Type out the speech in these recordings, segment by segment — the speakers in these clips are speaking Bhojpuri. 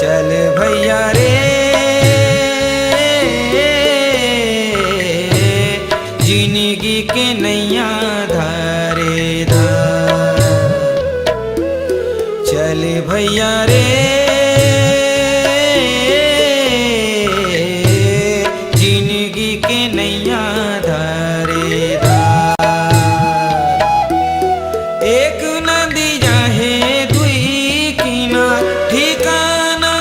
चल भैया रे जिंदगी के नैया धारे धार। चल भैया रे जिंदगी के नैया धारे धार। एक नदी जाहे दुई किनार ठिकाना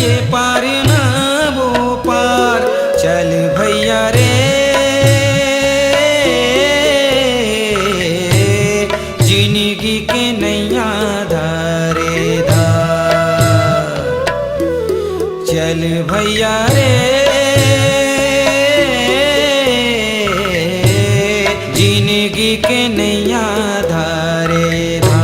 ये पार न वो पार। चल भैया रे जिंदगी के नैया धारे धार। चल भैया रे जिंदगी के नैया धारे धार।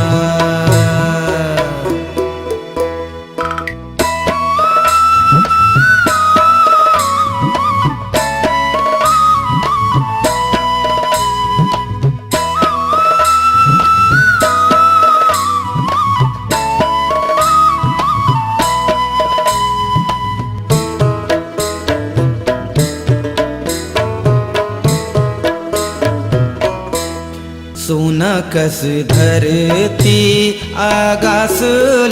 सोना कस धरती आकाश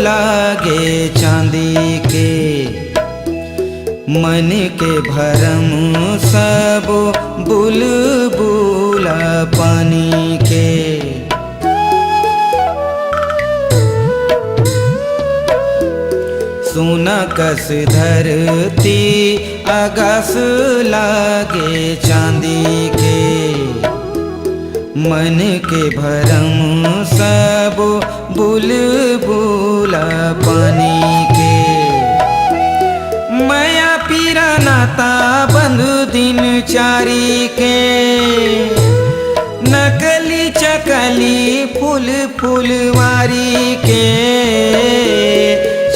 लागे चांदी के। मन के भरम सब बुलबुला पानी के। सोना कस धरती आकाश लागे चांदी के। मन के भरम सब बुलबुला पानी के। माया पीरा नाता बंध दिन चारी के। नकली चकली फूल फुलवारी के।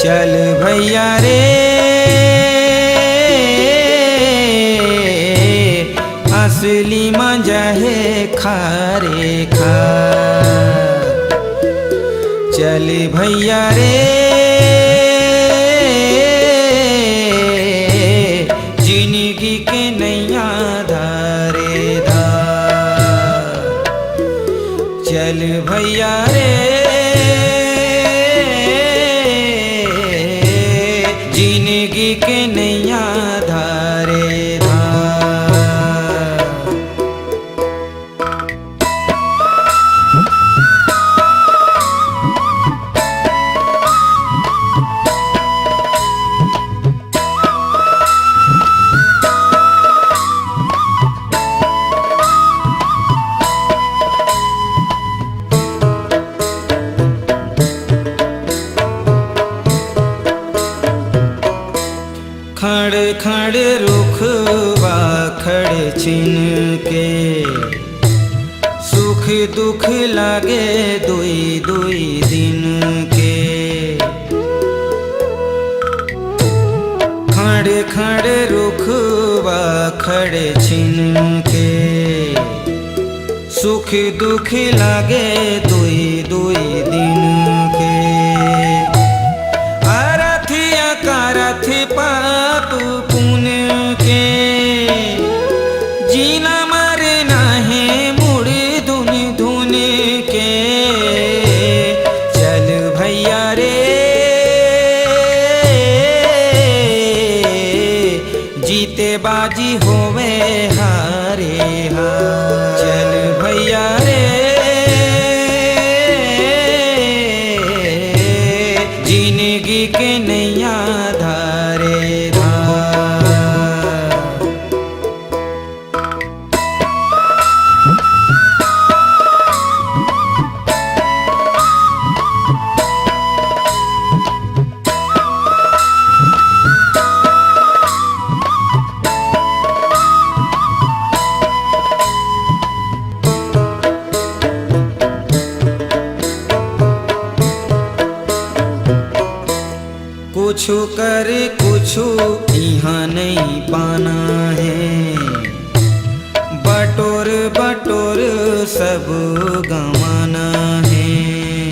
चल भैया रे असली मजा है खारे खार। चल भैया रे जिंदगी के नैया धारे धार। चल भैया रे जिंदगी के नैया धारे धार। खड़ खड़ रुखवा खड़ छिन के। सुख दुख लागे दुई दुई दिन के। खड़ खड़ रुखवा खड़ छिन के। सुख दुख लागे दुई दुई दिन के। अरथिया करथ पाप पुण्य के। जीना मरना है मुड़ धुन धुन के। चल भैया रे जीते बाजी होवे हारे हार। चल भैया रे जिंदगी के नैया धारे धार। कुछु कर कुछु यहाँ नहीं पाना है। बटोर बटोर सब गंवाना है।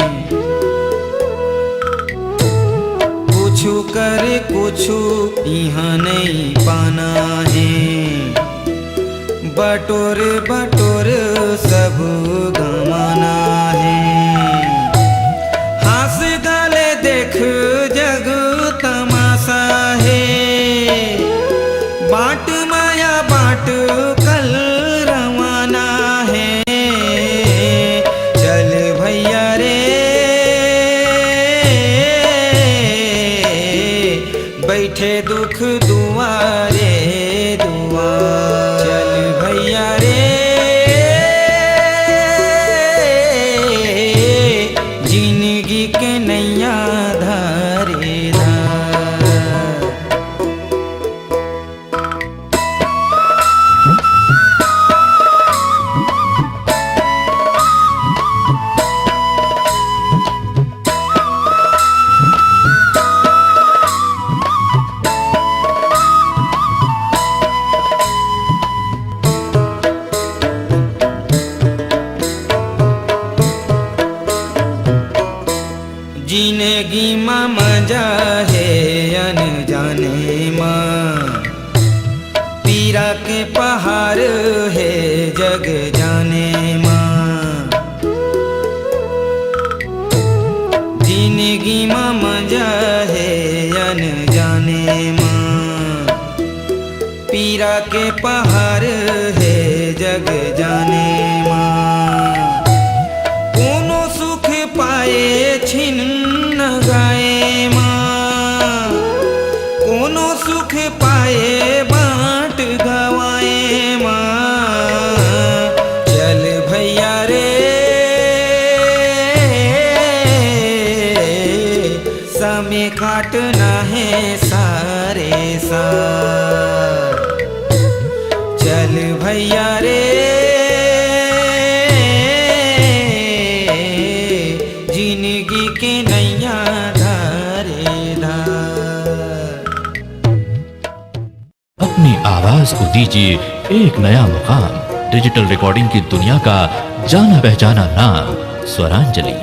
कुछु कर कुछु यहाँ नहीं पाना है। बटोर बटोर सब गमाना है। हास गले देख जग तमाशा है। बाट माया बाट कल रवाना है। चल भैया रे बैठे दुख दुआरे दुआर। चल भैया रे जिंदगी के नैया धारे धार। जिंदगी माँ मजा है अनजाने माँ। पीरा के पहाड़ है जग जाने माँ। जिंदगी माँ मजा है अनजाने माँ। पीरा के पहाड़ है जग जाने माँ। कोनो सुख पाए छिन न गाए माँ। कोनो सुख पाए बाँट गवाए माँ। चल भैया रे समय काटना है सारे सार। चल भैया रे जिंदगी के नैया धारे धार। अपनी आवाज को दीजिए एक नया मुकाम। डिजिटल रिकॉर्डिंग की दुनिया का जाना पहचाना नाम स्वरांजलि,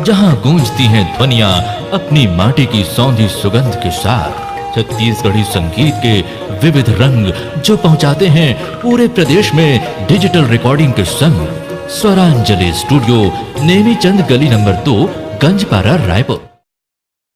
जहां गूंजती हैं ध्वनियां अपनी माटी की सौंधी सुगंध के साथ। छत्तीसगढ़ी संगीत के विविध रंग जो पहुंचाते हैं पूरे प्रदेश में डिजिटल रिकॉर्डिंग के संग। स्वरांजलि स्टूडियो, नेमीचंद गली नंबर 2, गंजपारा, रायपुर।